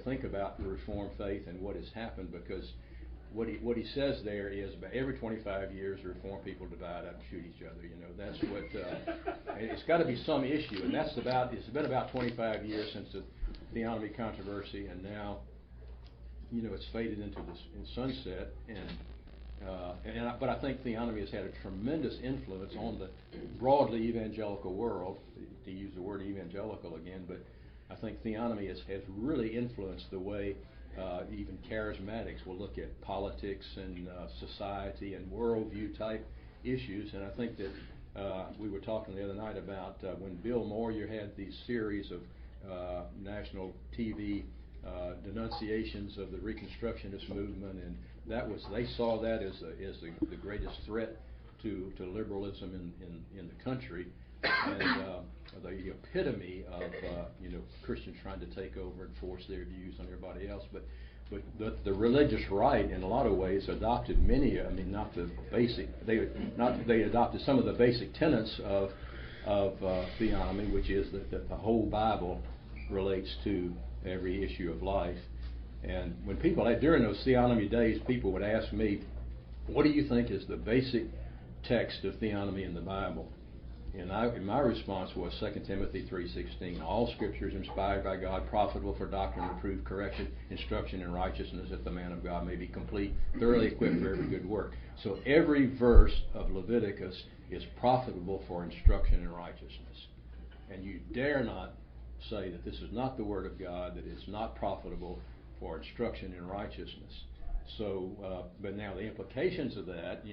think about the Reformed faith and what has happened, because what he says there is about every 25 years the Reformed people divide up and shoot each other. That's what it's got to be some issue, and it's been about 25 years since the theonomy controversy, and now it's faded into the sunset. But I think theonomy has had a tremendous influence on the broadly evangelical world, to use the word evangelical again. But I think theonomy has really influenced the way even charismatics will look at politics and society and worldview type issues. And I think that we were talking the other night about when Bill Moyer had these series of national TV denunciations of the Reconstructionist movement, and they saw that as the greatest threat to liberalism in the country, and the epitome of Christians trying to take over and force their views on everybody else. But the religious right, in a lot of ways, adopted many. I mean, not the basic. They adopted some of the basic tenets of theonomy, which is that the whole Bible relates to every issue of life. And when people, during those theonomy days, people would ask me, what do you think is the basic text of theonomy in the Bible? And my response was 2 Timothy 3:16. All Scripture is inspired by God, profitable for doctrine, reproof, correction, instruction in righteousness, that the man of God may be complete, thoroughly equipped for every good work. So every verse of Leviticus is profitable for instruction in righteousness. And you dare not say that this is not the Word of God, that it's not profitable for instruction in righteousness. So, but now the implications of that,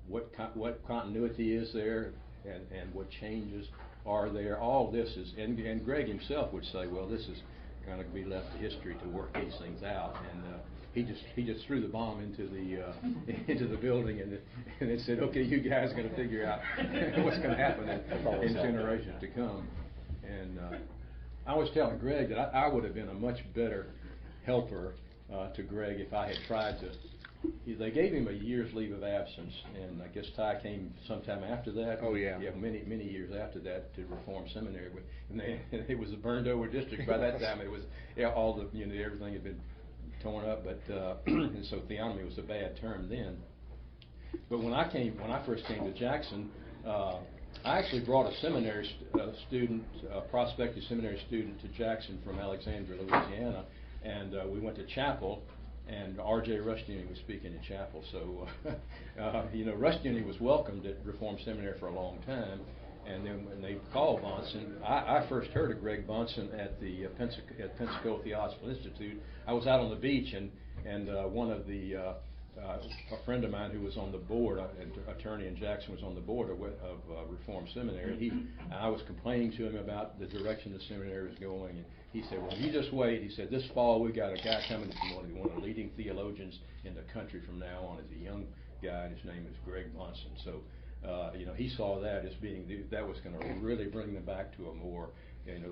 what continuity is there, and what changes are there? All this is, and Greg himself would say, well, this is going to be left to history to work these things out. And he just threw the bomb into the building, and it said, okay, you guys got to figure out what's going to happen in generations to come. And I was telling Greg that I would have been a much better helper to Greg if I had tried to. They gave him a year's leave of absence, and I guess Ty came sometime after that. Oh yeah, many years after that to Reform Seminary. And it was a burned over district by that time. It was all the everything had been torn up, but and so theonomy was a bad term then. But when I first came to Jackson, I actually brought a seminary student, a prospective seminary student, to Jackson from Alexandria, Louisiana, and we went to chapel. And R.J. Rushdoony was speaking in chapel. So, Rushdoony was welcomed at Reformed Seminary for a long time. And then when they called Bahnsen, I first heard of Greg Bahnsen at the Pensacola Theological Institute. I was out on the beach, and one of the a friend of mine who was on the board, an attorney in Jackson, was on the board of Reformed Seminary. And I was complaining to him about the direction the seminary was going. And he said, well, you just wait. He said, this fall we got a guy coming to one of the leading theologians in the country from now on. He's a young guy, and his name is Greg Bahnsen. So, he saw that as being, that was going to really bring them back to a more,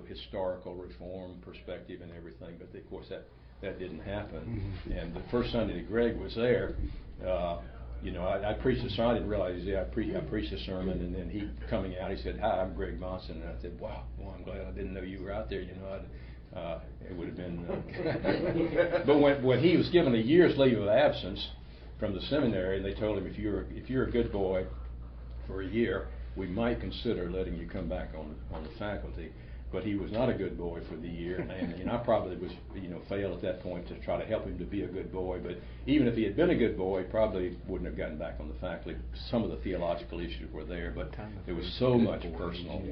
historical reform perspective and everything. But of course that didn't happen. Mm-hmm. And the first Sunday that Greg was there, I preached a sermon. I didn't realize I preached a sermon, and then he coming out, he said, "Hi, I'm Greg Bahnsen," and I said, "Wow, well, I'm glad I didn't know you were out there." It would have been. But when he was given a year's leave of absence from the seminary, and they told him, if you're a good boy for a year, we might consider letting you come back on the faculty. But he was not a good boy for the year, and I probably was, failed at that point to try to help him to be a good boy. But even if he had been a good boy, probably wouldn't have gotten back on the faculty. Some of the theological issues were there, but there was so much personal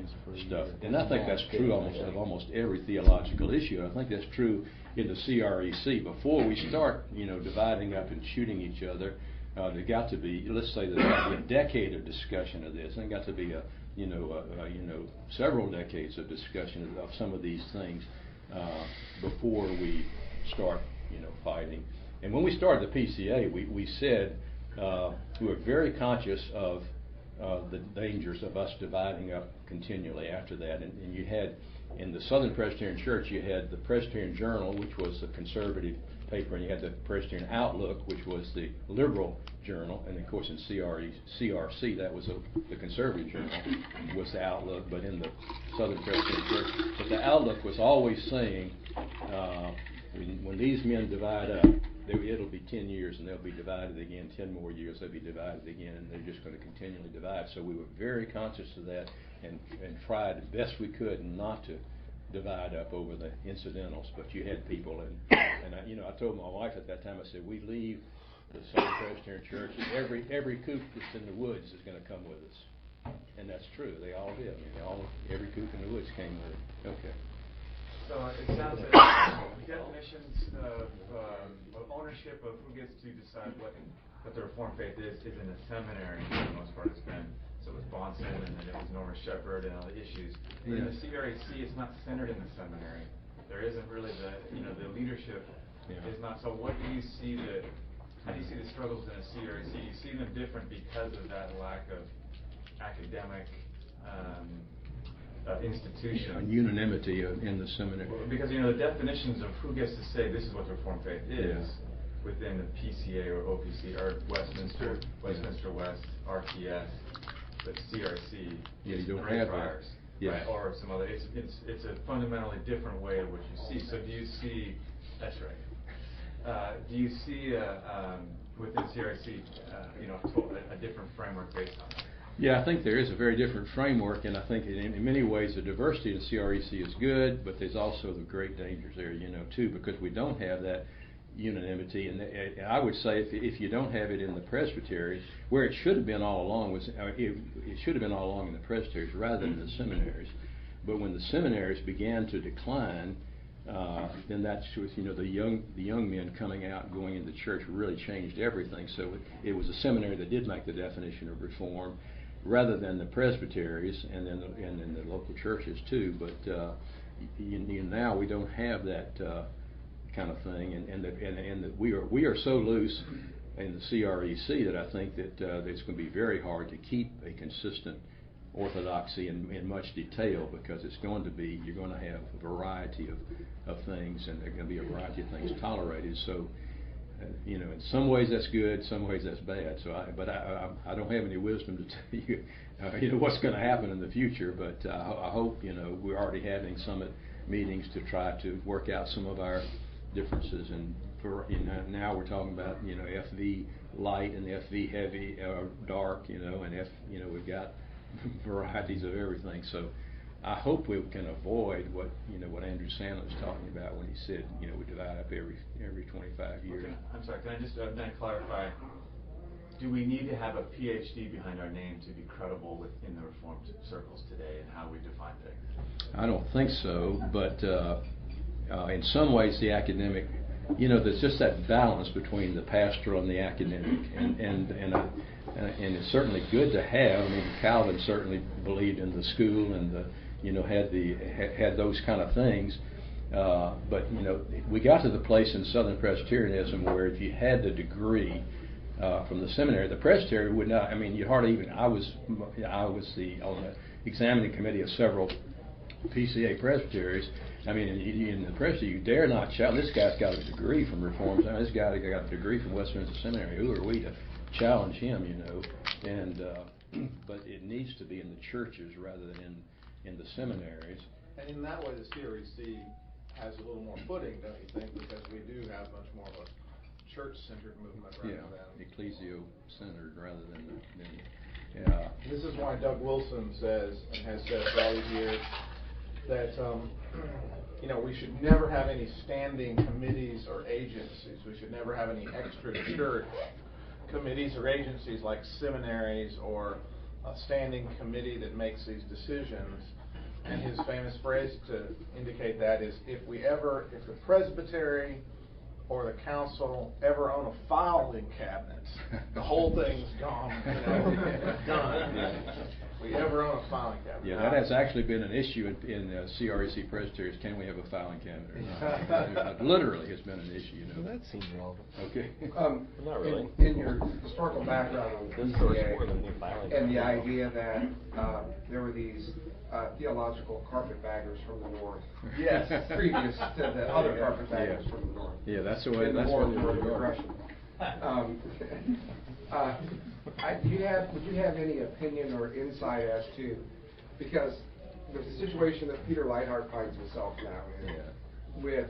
stuff. And I think that's true of almost every theological issue. I think that's true in the CREC. Before we start, dividing up and shooting each other, there got to be, let's say, there's got to be a decade of discussion of this, and there got to be several decades of discussion of some of these things before we start, fighting. And when we started the PCA, we said we were very conscious of the dangers of us dividing up continually after that. And you had, in the Southern Presbyterian Church, you had the Presbyterian Journal, which was the conservative paper, and you had the Presbyterian Outlook, which was the liberal journal, and of course in CRC, that was the conservative journal, was the Outlook. But in the Southern Presbyterian Church, but the Outlook was always saying, these men divide up, it'll be 10 years and they'll be divided again, 10 more years they'll be divided again, and they're just going to continually divide. So we were very conscious of that and tried the best we could not to divide up over the incidentals. But you had people, and I told my wife at that time, I said, we leave the Southern Presbyterian Church, every coop that's in the woods is going to come with us. And that's true. They all did. I mean, every coop in the woods came with it. Okay. So it sounds like definitions of ownership of who gets to decide what the Reformed faith is in the seminary for the most part. It's been, so it was Bahnsen, and then it was Norman Shepherd and other issues. But in the CRAC, it's not centered in the seminary. There isn't really the leadership is not. So what do you see how do you see the struggles in a CRAC? Do you see them different because of that lack of academic institution? Unanimity in the seminary. Because the definitions of who gets to say this is what the Reformed faith is within the PCA or OPC or Westminster West, RTS, but CRC. Yeah, you don't have that. Yeah. Right? Or some other. It's a fundamentally different way of what you see. So do you see? That's right. Do you see within CRC, a different framework based on that? Yeah, I think there is a very different framework, and I think in many ways the diversity of the CREC is good, but there's also the great dangers there, too, because we don't have that unanimity. And I would say if you don't have it in the presbyteries, where it should have been all along it should have been all along in the presbyteries rather than the seminaries. But when the seminaries began to decline, then that's with the young men coming out and going into church really changed everything. So it was a seminary that did make the definition of reform, rather than the presbyteries and then the local churches too. But now we don't have that kind of thing, and we are so loose in the CREC that I think that it's going to be very hard to keep a consistent orthodoxy in much detail, because you're going to have a variety of things, and there are going to be a variety of things tolerated. So in some ways that's good, some ways that's bad. So I don't have any wisdom to tell you what's going to happen in the future, but I hope we're already having summit meetings to try to work out some of our differences, and now we're talking about FV light and FV heavy dark, and we've got varieties of everything. So I hope we can avoid what Andrew Sandler was talking about when he said we divide up every 25 years. Okay. I'm sorry. Can I just then clarify? Do we need to have a PhD behind our name to be credible within the Reformed circles today, and how we define things? I don't think so, but in some ways the academic, there's just that balance between the pastoral and the academic, and it's certainly good to have. I mean, Calvin certainly believed in the school and had those kind of things. But we got to the place in Southern Presbyterianism where if you had the degree from the seminary, the presbytery would not. I mean, you hardly even. I was on the examining committee of several PCA presbyteries. I mean, in the presbytery, you dare not challenge. This guy's got a degree from Reformed. This guy got a degree from Westminster Seminary. Who are we to challenge him? And but it needs to be in the churches rather than in the seminaries. And in that way, the CREC has a little more footing, don't you think? Because we do have much more of a church-centered movement rather than ecclesio-centered rather than. This is why Doug Wilson says, and has said for all these years, that we should never have any standing committees or agencies. We should never have any extra church committees or agencies like seminaries, or a standing committee that makes these decisions. And his famous phrase to indicate that is, if the presbytery or the council ever own a filing cabinet, the whole thing's gone, done. If we ever own a filing cabinet. Yeah, that has actually been an issue in CREC presbyteries. Can we have a filing cabinet or not? Literally has been an issue. Well, that seems relevant. Okay. Not really. In your historical background on PCA, and the idea that there were these theological carpetbaggers from the north. Yes. Previous to the other carpetbaggers from the north. Yeah, that's the way. In the That's war what for progression. Would you have any opinion or insight as to, because the situation that Peter Leithart finds himself now in, with